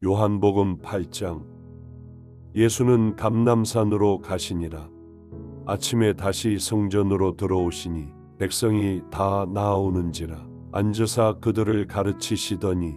요한복음 8장. 예수는 감람산으로 가시니라. 아침에 다시 성전으로 들어오시니 백성이 다 나아오는지라 앉으사 그들을 가르치시더니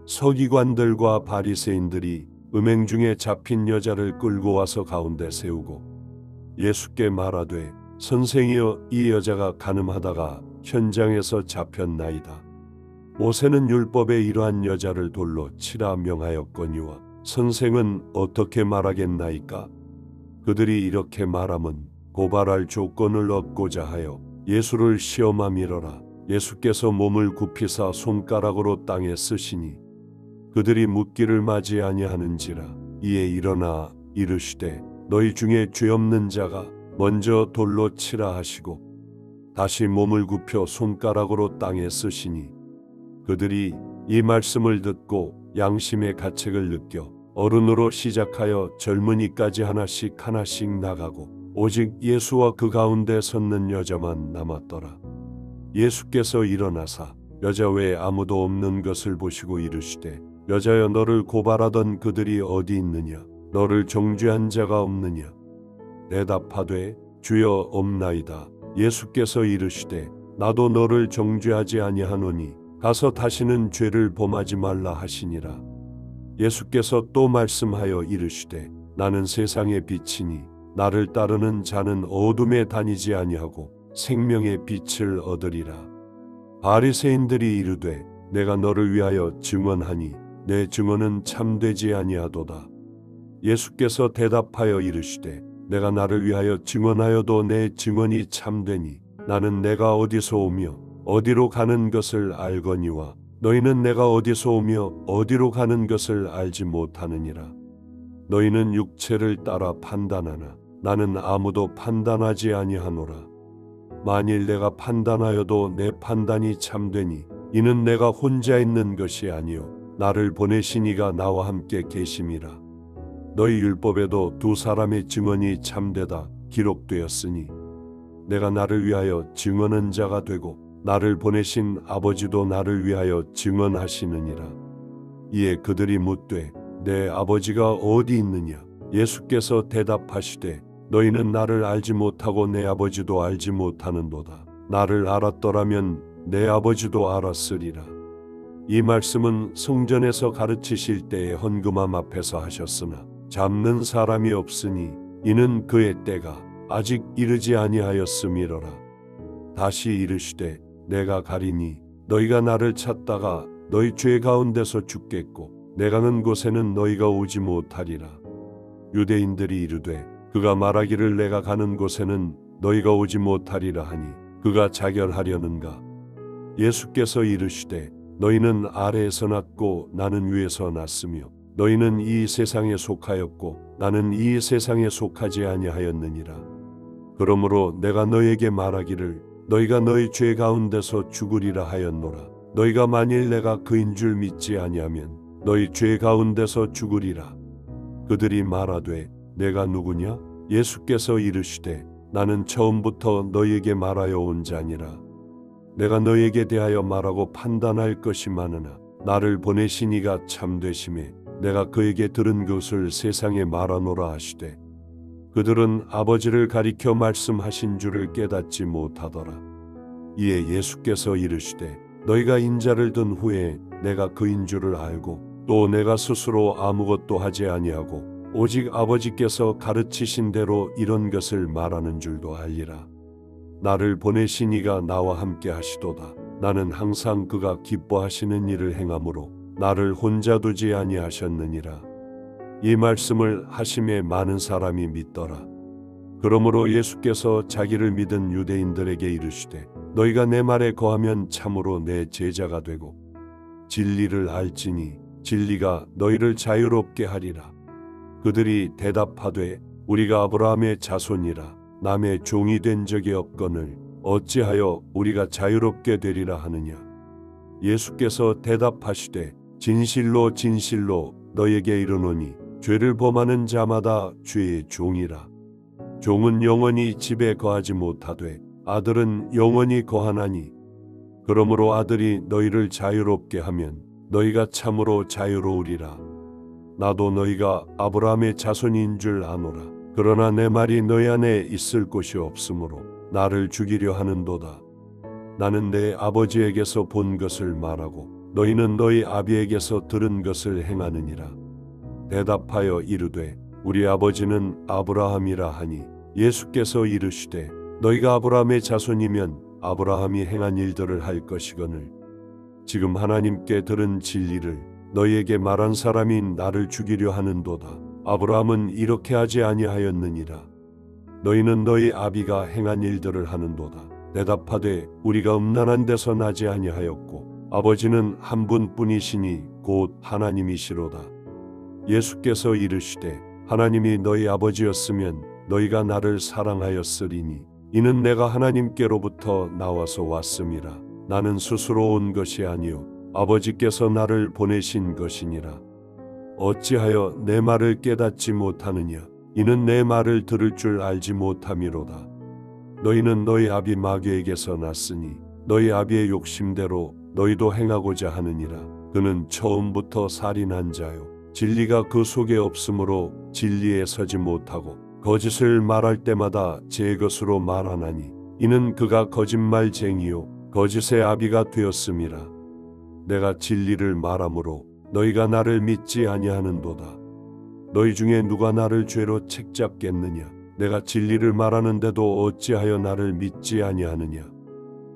서기관들과 바리새인들이 음행 중에 잡힌 여자를 끌고 와서 가운데 세우고 예수께 말하되 선생이여, 이 여자가 간음하다가 현장에서 잡혔나이다. 모세는 율법에 이러한 여자를 돌로 치라 명하였거니와 선생은 어떻게 말하겠나이까? 그들이 이렇게 말함은 고발할 조건을 얻고자 하여 예수를 시험함이러라. 예수께서 몸을 굽히사 손가락으로 땅에 쓰시니 그들이 묻기를 맞이 아니하는지라. 이에 일어나 이르시되 너희 중에 죄 없는 자가 먼저 돌로 치라 하시고 다시 몸을 굽혀 손가락으로 땅에 쓰시니 그들이 이 말씀을 듣고 양심의 가책을 느껴 어른으로 시작하여 젊은이까지 하나씩 나가고 오직 예수와 그 가운데 섰는 여자만 남았더라. 예수께서 일어나사 여자 외에 아무도 없는 것을 보시고 이르시되 여자여, 너를 고발하던 그들이 어디 있느냐? 너를 정죄한 자가 없느냐? 대답하되 주여, 없나이다. 예수께서 이르시되 나도 너를 정죄하지 아니하노니 가서 다시는 죄를 범하지 말라 하시니라. 예수께서 또 말씀하여 이르시되 나는 세상의 빛이니 나를 따르는 자는 어둠에 다니지 아니하고 생명의 빛을 얻으리라. 바리새인들이 이르되 내가 너를 위하여 증언하니 내 증언은 참되지 아니하도다. 예수께서 대답하여 이르시되 내가 나를 위하여 증언하여도 내 증언이 참되니 나는 내가 어디서 오며 어디로 가는 것을 알거니와 너희는 내가 어디서 오며 어디로 가는 것을 알지 못하느니라. 너희는 육체를 따라 판단하나 나는 아무도 판단하지 아니하노라. 만일 내가 판단하여도 내 판단이 참되니 이는 내가 혼자 있는 것이 아니요 나를 보내신 이가 나와 함께 계심이라. 너희 율법에도 두 사람의 증언이 참되다 기록되었으니 내가 나를 위하여 증언한 자가 되고 나를 보내신 아버지도 나를 위하여 증언하시느니라. 이에 그들이 묻되 내 아버지가 어디 있느냐? 예수께서 대답하시되 너희는 나를 알지 못하고 내 아버지도 알지 못하는도다. 나를 알았더라면 내 아버지도 알았으리라. 이 말씀은 성전에서 가르치실 때에 헌금함 앞에서 하셨으나 잡는 사람이 없으니 이는 그의 때가 아직 이르지 아니하였음이로라. 다시 이르시되 내가 가리니 너희가 나를 찾다가 너희 죄 가운데서 죽겠고 내가 는 곳에는 너희가 오지 못하리라. 유대인들이 이르되 그가 말하기를 내가 가는 곳에는 너희가 오지 못하리라 하니 그가 자결하려는가? 예수께서 이르시되 너희는 아래에서 났고 나는 위에서 났으며 너희는 이 세상에 속하였고 나는 이 세상에 속하지 아니하였느니라. 그러므로 내가 너희에게 말하기를 너희가 너희 죄 가운데서 죽으리라 하였노라. 너희가 만일 내가 그인 줄 믿지 아니하면 너희 죄 가운데서 죽으리라. 그들이 말하되 내가 누구냐? 예수께서 이르시되 나는 처음부터 너희에게 말하여 온 자니라. 내가 너희에게 대하여 말하고 판단할 것이 많으나 나를 보내신 이가 참되심에 내가 그에게 들은 것을 세상에 말하노라 하시되 그들은 아버지를 가리켜 말씀하신 줄을 깨닫지 못하더라. 이에 예수께서 이르시되 너희가 인자를 든 후에 내가 그인 줄을 알고 또 내가 스스로 아무것도 하지 아니하고 오직 아버지께서 가르치신 대로 이런 것을 말하는 줄도 알리라. 나를 보내신 이가 나와 함께 하시도다. 나는 항상 그가 기뻐하시는 일을 행함으로 나를 혼자 두지 아니하셨느니라. 이 말씀을 하심에 많은 사람이 믿더라. 그러므로 예수께서 자기를 믿은 유대인들에게 이르시되 너희가 내 말에 거하면 참으로 내 제자가 되고 진리를 알지니 진리가 너희를 자유롭게 하리라. 그들이 대답하되 우리가 아브라함의 자손이라 남의 종이 된 적이 없거늘 어찌하여 우리가 자유롭게 되리라 하느냐? 예수께서 대답하시되 진실로 진실로 너희에게 이르노니 죄를 범하는 자마다 죄의 종이라. 종은 영원히 집에 거하지 못하되 아들은 영원히 거하나니 그러므로 아들이 너희를 자유롭게 하면 너희가 참으로 자유로우리라. 나도 너희가 아브라함의 자손인 줄 아노라. 그러나 내 말이 너희 안에 있을 곳이 없으므로 나를 죽이려 하는도다. 나는 내 아버지에게서 본 것을 말하고 너희는 너희 아비에게서 들은 것을 행하느니라. 대답하여 이르되 우리 아버지는 아브라함이라 하니 예수께서 이르시되 너희가 아브라함의 자손이면 아브라함이 행한 일들을 할 것이거늘 지금 하나님께 들은 진리를 너희에게 말한 사람이 나를 죽이려 하는도다. 아브라함은 이렇게 하지 아니하였느니라. 너희는 너희 아비가 행한 일들을 하는도다. 대답하되 우리가 음란한 데서 나지 아니하였고 아버지는 한 분뿐이시니 곧 하나님이시로다. 예수께서 이르시되 하나님이 너희 아버지였으면 너희가 나를 사랑하였으리니 이는 내가 하나님께로부터 나와서 왔음이라. 나는 스스로 온 것이 아니요 아버지께서 나를 보내신 것이니라. 어찌하여 내 말을 깨닫지 못하느냐? 이는 내 말을 들을 줄 알지 못함이로다. 너희는 너희 아비 마귀에게서 났으니 너희 아비의 욕심대로 너희도 행하고자 하느니라. 그는 처음부터 살인한 자요 진리가 그 속에 없으므로 진리에 서지 못하고 거짓을 말할 때마다 제 것으로 말하나니 이는 그가 거짓말쟁이요 거짓의 아비가 되었음이라. 내가 진리를 말하므로 너희가 나를 믿지 아니하는도다. 너희 중에 누가 나를 죄로 책잡겠느냐? 내가 진리를 말하는데도 어찌하여 나를 믿지 아니하느냐?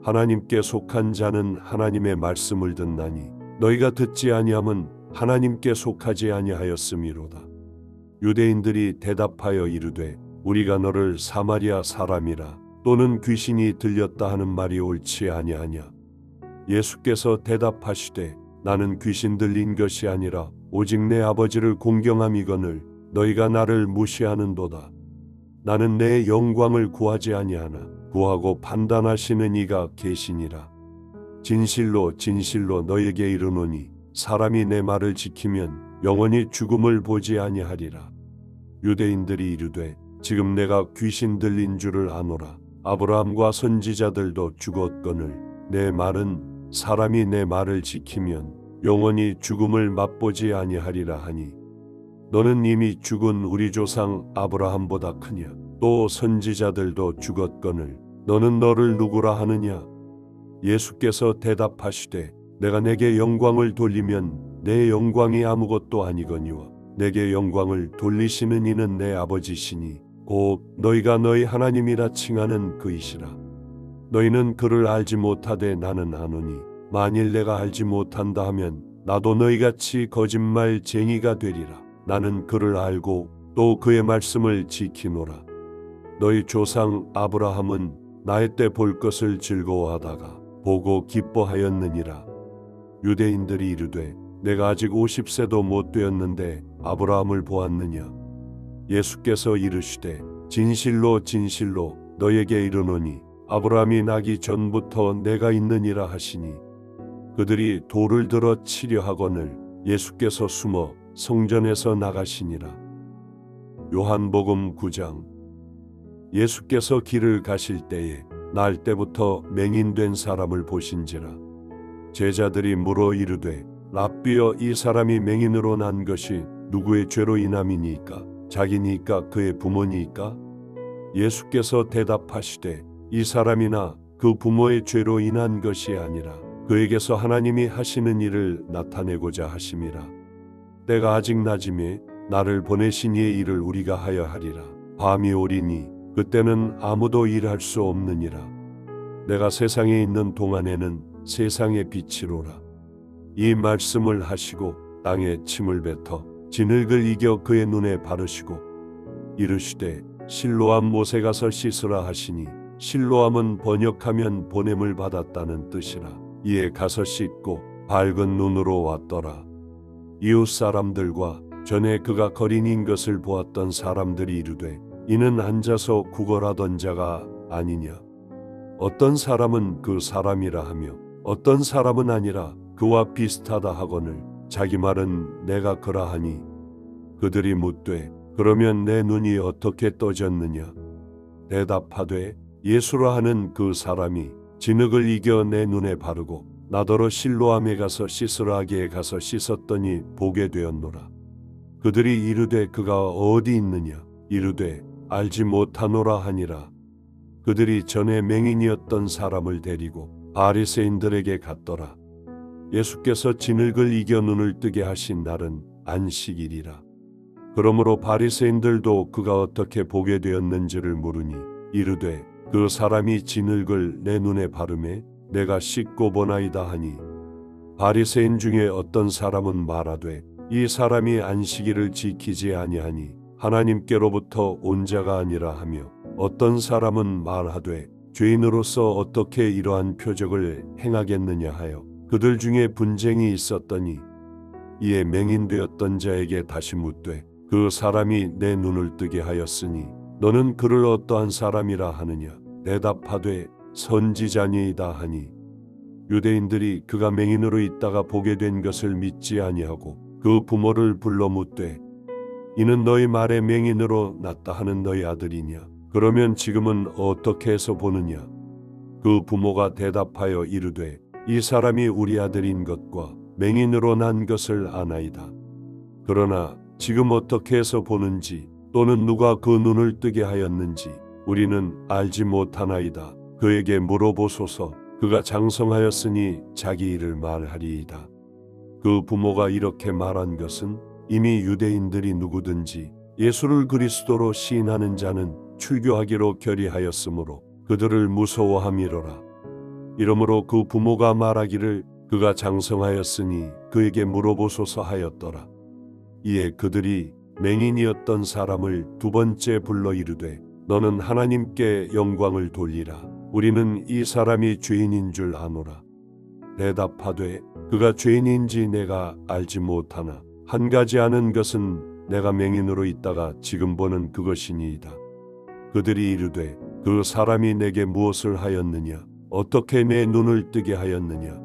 하나님께 속한 자는 하나님의 말씀을 듣나니 너희가 듣지 아니함은 하나님께 속하지 아니하였음이로다. 유대인들이 대답하여 이르되 우리가 너를 사마리아 사람이라 또는 귀신이 들렸다 하는 말이 옳지 아니하냐? 예수께서 대답하시되 나는 귀신 들린 것이 아니라 오직 내 아버지를 공경함이거늘 너희가 나를 무시하는도다. 나는 내 영광을 구하지 아니하나 구하고 판단하시는 이가 계시니라. 진실로 진실로 너희에게 이르노니 사람이 내 말을 지키면 영원히 죽음을 보지 아니하리라. 유대인들이 이르되 지금 내가 귀신 들린 줄을 아노라. 아브라함과 선지자들도 죽었거늘 내 말은 사람이 내 말을 지키면 영원히 죽음을 맛보지 아니하리라 하니 너는 이미 죽은 우리 조상 아브라함보다 크냐? 또 선지자들도 죽었거늘 너는 너를 누구라 하느냐? 예수께서 대답하시되 내가 내게 영광을 돌리면 내 영광이 아무것도 아니거니와 내게 영광을 돌리시는 이는 내 아버지시니 곧 너희가 너희 하나님이라 칭하는 그이시라. 너희는 그를 알지 못하되 나는 아노니 만일 내가 알지 못한다 하면 나도 너희같이 거짓말쟁이가 되리라. 나는 그를 알고 또 그의 말씀을 지키노라. 너희 조상 아브라함은 나의 때 볼 것을 즐거워하다가 보고 기뻐하였느니라. 유대인들이 이르되 내가 아직 50세도 못 되었는데 아브라함을 보았느냐? 예수께서 이르시되 진실로 진실로 너희에게 이르노니 아브라함이 나기 전부터 내가 있느니라 하시니 그들이 돌을 들어 치려 하거늘 예수께서 숨어 성전에서 나가시니라. 요한복음 9장. 예수께서 길을 가실 때에 날 때부터 맹인된 사람을 보신지라. 제자들이 물어 이르되 랍비여 이 사람이 맹인으로 난 것이 누구의 죄로 인함이니까? 자기니까 그의 부모니까? 예수께서 대답하시되 이 사람이나 그 부모의 죄로 인한 것이 아니라 그에게서 하나님이 하시는 일을 나타내고자 하심이라. 때가 아직 낮음에 나를 보내신 이의 일을 우리가 하여 하리라. 밤이 오리니 그때는 아무도 일할 수 없느니라. 내가 세상에 있는 동안에는 세상의 빛이로라. 이 말씀을 하시고 땅에 침을 뱉어 진흙을 이겨 그의 눈에 바르시고 이르시되 실로암 못에 가서 씻으라 하시니 실로암은 번역하면 보냄을 받았다는 뜻이라. 이에 가서 씻고 밝은 눈으로 왔더라. 이웃 사람들과 전에 그가 거린인 것을 보았던 사람들이 이르되 이는 앉아서 구걸하던 자가 아니냐? 어떤 사람은 그 사람이라 하며 어떤 사람은 아니라 그와 비슷하다 하거늘 자기 말은 내가 그러하니 그들이 묻되 그러면 내 눈이 어떻게 떠졌느냐? 대답하되 예수라 하는 그 사람이 진흙을 이겨 내 눈에 바르고 나더러 실로암에 가서 씻으라 하기에 가서 씻었더니 보게 되었노라. 그들이 이르되 그가 어디 있느냐 이르되 알지 못하노라 하니라. 그들이 전에 맹인이었던 사람을 데리고 바리새인들에게 갔더라. 예수께서 진흙을 이겨 눈을 뜨게 하신 날은 안식일이라. 그러므로 바리새인들도 그가 어떻게 보게 되었는지를 물으니 이르되 그 사람이 진흙을 내 눈에 바르매 내가 씻고 보나이다 하니, 바리새인 중에 어떤 사람은 말하되 이 사람이 안식일을 지키지 아니하니 하나님께로부터 온 자가 아니라 하며, 어떤 사람은 말하되 죄인으로서 어떻게 이러한 표적을 행하겠느냐 하여 그들 중에 분쟁이 있었더니, 이에 맹인되었던 자에게 다시 묻되 그 사람이 내 눈을 뜨게 하였으니 너는 그를 어떠한 사람이라 하느냐. 대답하되 선지자니이다 하니, 유대인들이 그가 맹인으로 있다가 보게 된 것을 믿지 아니하고 그 부모를 불러 묻되 이는 너희 말에 맹인으로 났다 하는 너희 아들이냐. 그러면 지금은 어떻게 해서 보느냐. 그 부모가 대답하여 이르되 이 사람이 우리 아들인 것과 맹인으로 난 것을 아나이다. 그러나 지금 어떻게 해서 보는지 또는 누가 그 눈을 뜨게 하였는지 우리는 알지 못하나이다. 그에게 물어보소서. 그가 장성하였으니 자기 일을 말하리이다. 그 부모가 이렇게 말한 것은 이미 유대인들이 누구든지 예수를 그리스도로 시인하는 자는 출교하기로 결의하였으므로 그들을 무서워함이로라. 이러므로 그 부모가 말하기를 그가 장성하였으니 그에게 물어보소서 하였더라. 이에 그들이 맹인이었던 사람을 두 번째 불러 이르되 너는 하나님께 영광을 돌리라. 우리는 이 사람이 죄인인 줄 아노라. 대답하되 그가 죄인인지 내가 알지 못하나 한 가지 아는 것은 내가 맹인으로 있다가 지금 보는 그것이니이다. 그들이 이르되 그 사람이 내게 무엇을 하였느냐. 어떻게 내 눈을 뜨게 하였느냐.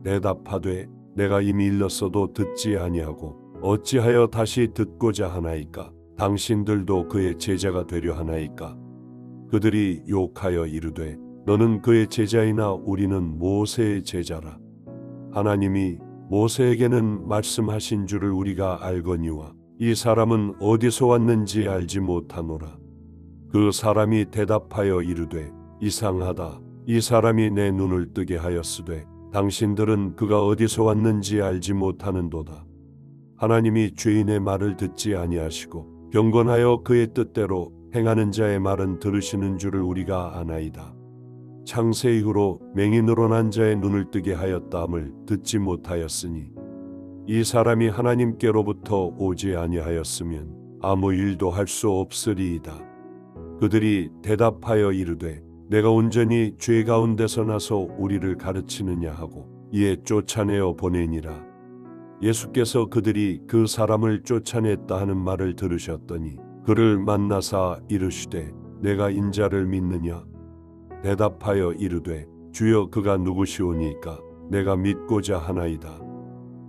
대답하되 내가 이미 일렀어도 듣지 아니하고 어찌하여 다시 듣고자 하나이까. 당신들도 그의 제자가 되려 하나이까. 그들이 욕하여 이르되 너는 그의 제자이나 우리는 모세의 제자라. 하나님이 모세에게는 말씀하신 줄을 우리가 알거니와 이 사람은 어디서 왔는지 알지 못하노라. 그 사람이 대답하여 이르되 이상하다. 이 사람이 내 눈을 뜨게 하였으되 당신들은 그가 어디서 왔는지 알지 못하는도다. 하나님이 죄인의 말을 듣지 아니하시고 경건하여 그의 뜻대로 행하는 자의 말은 들으시는 줄을 우리가 아나이다. 창세 이후로 맹인으로 난 자의 눈을 뜨게 하였다함을 듣지 못하였으니 이 사람이 하나님께로부터 오지 아니하였으면 아무 일도 할 수 없으리이다. 그들이 대답하여 이르되 내가 온전히 죄 가운데서 나서 우리를 가르치느냐 하고 이에 쫓아내어 보내니라. 예수께서 그들이 그 사람을 쫓아냈다 하는 말을 들으셨더니 그를 만나사 이르시되 내가 인자를 믿느냐. 대답하여 이르되 주여 그가 누구시오니까 내가 믿고자 하나이다.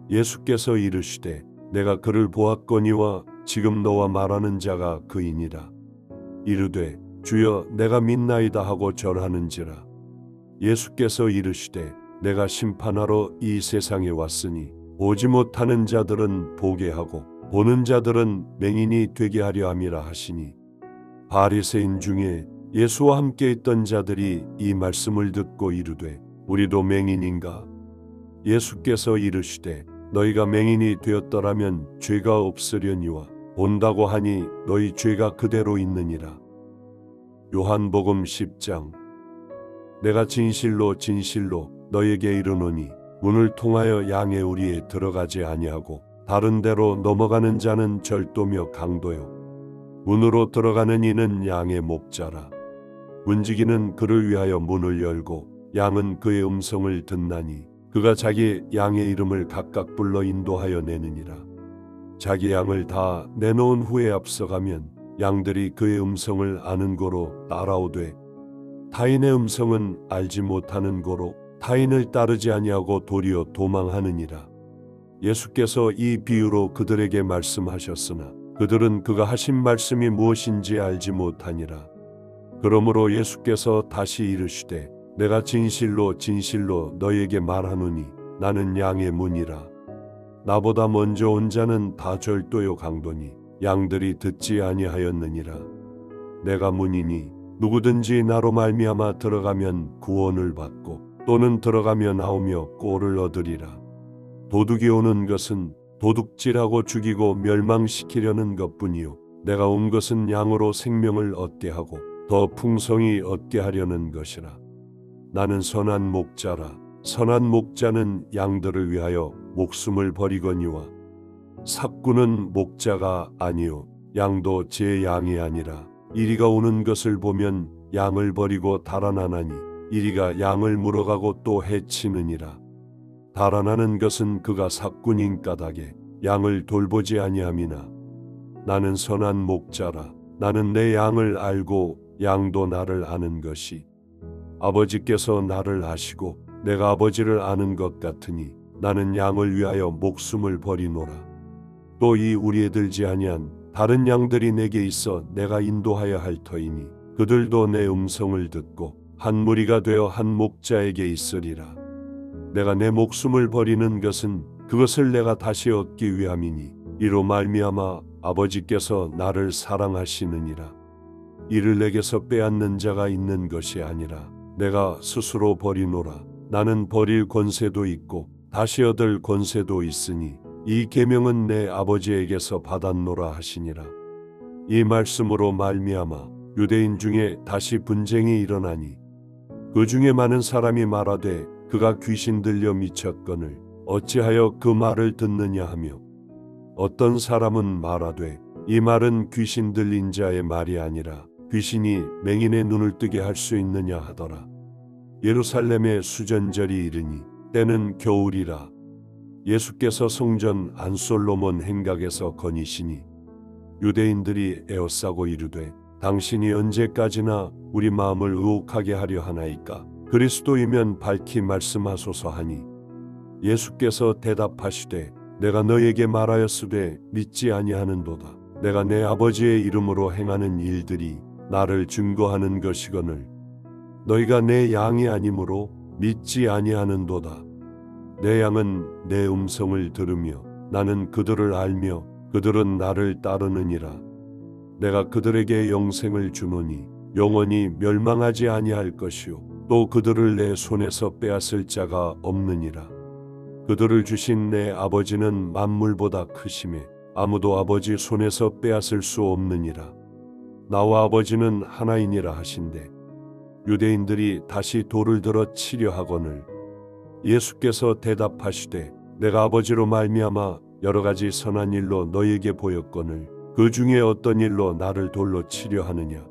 예수께서 이르시되 내가 그를 보았거니와 지금 너와 말하는 자가 그이니라. 이르되 주여 내가 믿나이다 하고 절하는지라. 예수께서 이르시되 내가 심판하러 이 세상에 왔으니 보지 못하는 자들은 보게 하고 보는 자들은 맹인이 되게 하려 함이라 하시니, 바리새인 중에 예수와 함께 있던 자들이 이 말씀을 듣고 이르되 우리도 맹인인가. 예수께서 이르시되 너희가 맹인이 되었더라면 죄가 없으려니와 본다고 하니 너희 죄가 그대로 있느니라. 요한복음 10장. 내가 진실로 진실로 너희에게 이르노니 문을 통하여 양의 우리에 들어가지 아니하고 다른 데로 넘어가는 자는 절도며 강도요 문으로 들어가는 이는 양의 목자라. 문지기는 그를 위하여 문을 열고 양은 그의 음성을 듣나니 그가 자기 양의 이름을 각각 불러 인도하여 내느니라. 자기 양을 다 내놓은 후에 앞서가면 양들이 그의 음성을 아는 고로 따라오되 타인의 음성은 알지 못하는 고로 타인을 따르지 아니하고 도리어 도망하느니라. 예수께서 이 비유로 그들에게 말씀하셨으나 그들은 그가 하신 말씀이 무엇인지 알지 못하니라. 그러므로 예수께서 다시 이르시되 내가 진실로 진실로 너희에게 말하노니 나는 양의 문이라. 나보다 먼저 온 자는 다 절도요 강도니 양들이 듣지 아니하였느니라. 내가 문이니 누구든지 나로 말미암아 들어가면 구원을 받고 또는 들어가며 나오며 꼴을 얻으리라. 도둑이 오는 것은 도둑질하고 죽이고 멸망시키려는 것뿐이요 내가 온 것은 양으로 생명을 얻게 하고 더 풍성히 얻게 하려는 것이라. 나는 선한 목자라. 선한 목자는 양들을 위하여 목숨을 버리거니와 삭구는 목자가 아니요 양도 제 양이 아니라 이리가 오는 것을 보면 양을 버리고 달아나나니 이리가 양을 물어가고 또 해치느니라. 달아나는 것은 그가 삭군인 까닭에 양을 돌보지 아니함이나 나는 선한 목자라. 나는 내 양을 알고 양도 나를 아는 것이 아버지께서 나를 아시고 내가 아버지를 아는 것 같으니 나는 양을 위하여 목숨을 버리노라. 또 이 우리에 들지 아니한 다른 양들이 내게 있어 내가 인도하여 할 터이니 그들도 내 음성을 듣고 한 무리가 되어 한 목자에게 있으리라. 내가 내 목숨을 버리는 것은 그것을 내가 다시 얻기 위함이니 이로 말미암아 아버지께서 나를 사랑하시느니라. 이를 내게서 빼앗는 자가 있는 것이 아니라 내가 스스로 버리노라. 나는 버릴 권세도 있고 다시 얻을 권세도 있으니 이 계명은 내 아버지에게서 받았노라 하시니라. 이 말씀으로 말미암아 유대인 중에 다시 분쟁이 일어나니 그 중에 많은 사람이 말하되 그가 귀신 들려 미쳤거늘 어찌하여 그 말을 듣느냐 하며 어떤 사람은 말하되 이 말은 귀신 들린 자의 말이 아니라 귀신이 맹인의 눈을 뜨게 할 수 있느냐 하더라. 예루살렘의 수전절이 이르니 때는 겨울이라. 예수께서 성전 안솔로몬 행각에서 거니시니 유대인들이 에워싸고 이르되 당신이 언제까지나 우리 마음을 의혹하게 하려 하나이까? 그리스도이면 밝히 말씀하소서 하니 예수께서 대답하시되 내가 너에게 말하였으되 믿지 아니하는도다. 내가 내 아버지의 이름으로 행하는 일들이 나를 증거하는 것이거늘 너희가 내 양이 아니므로 믿지 아니하는도다. 내 양은 내 음성을 들으며 나는 그들을 알며 그들은 나를 따르느니라. 내가 그들에게 영생을 주노니 영원히 멸망하지 아니할 것이요 또 그들을 내 손에서 빼앗을 자가 없느니라. 그들을 주신 내 아버지는 만물보다 크심에 아무도 아버지 손에서 빼앗을 수 없느니라. 나와 아버지는 하나이니라 하신대 유대인들이 다시 돌을 들어 치려 하거늘 예수께서 대답하시되 내가 아버지로 말미암아 여러 가지 선한 일로 너희에게 보였거늘 그 중에 어떤 일로 나를 돌로 치려 하느냐.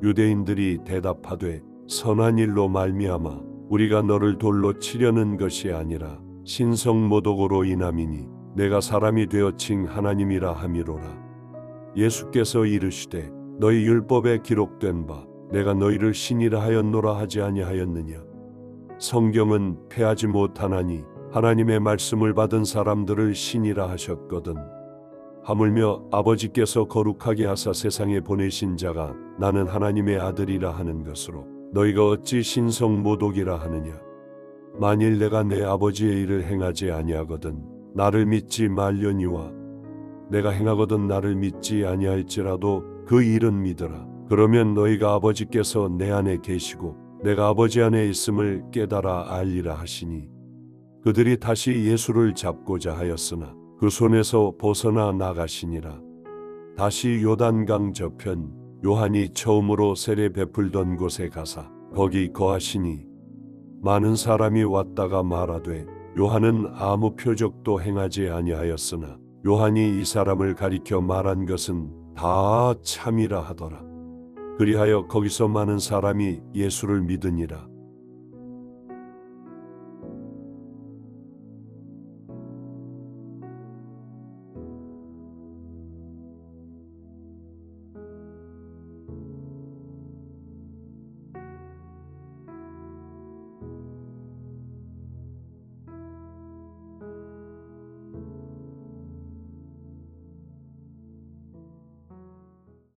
유대인들이 대답하되 선한 일로 말미암아 우리가 너를 돌로 치려는 것이 아니라 신성모독으로 인함이니 내가 사람이 되어 칭 하나님이라 함이로라. 예수께서 이르시되 너희 율법에 기록된 바 내가 너희를 신이라 하였노라 하지 아니하였느냐. 성경은 패하지 못하나니 하나님의 말씀을 받은 사람들을 신이라 하셨거든. 하물며 아버지께서 거룩하게 하사 세상에 보내신 자가 나는 하나님의 아들이라 하는 것으로 너희가 어찌 신성모독이라 하느냐. 만일 내가 내 아버지의 일을 행하지 아니하거든 나를 믿지 말려니와 내가 행하거든 나를 믿지 아니할지라도 그 일은 믿으라. 그러면 너희가 아버지께서 내 안에 계시고 내가 아버지 안에 있음을 깨달아 알리라 하시니 그들이 다시 예수를 잡고자 하였으나 그 손에서 벗어나 나가시니라. 다시 요단강 저편 요한이 처음으로 세례 베풀던 곳에 가사 거기 거하시니 많은 사람이 왔다가 말하되 요한은 아무 표적도 행하지 아니하였으나 요한이 이 사람을 가리켜 말한 것은 다 참이라 하더라. 그리하여 거기서 많은 사람이 예수를 믿으니라.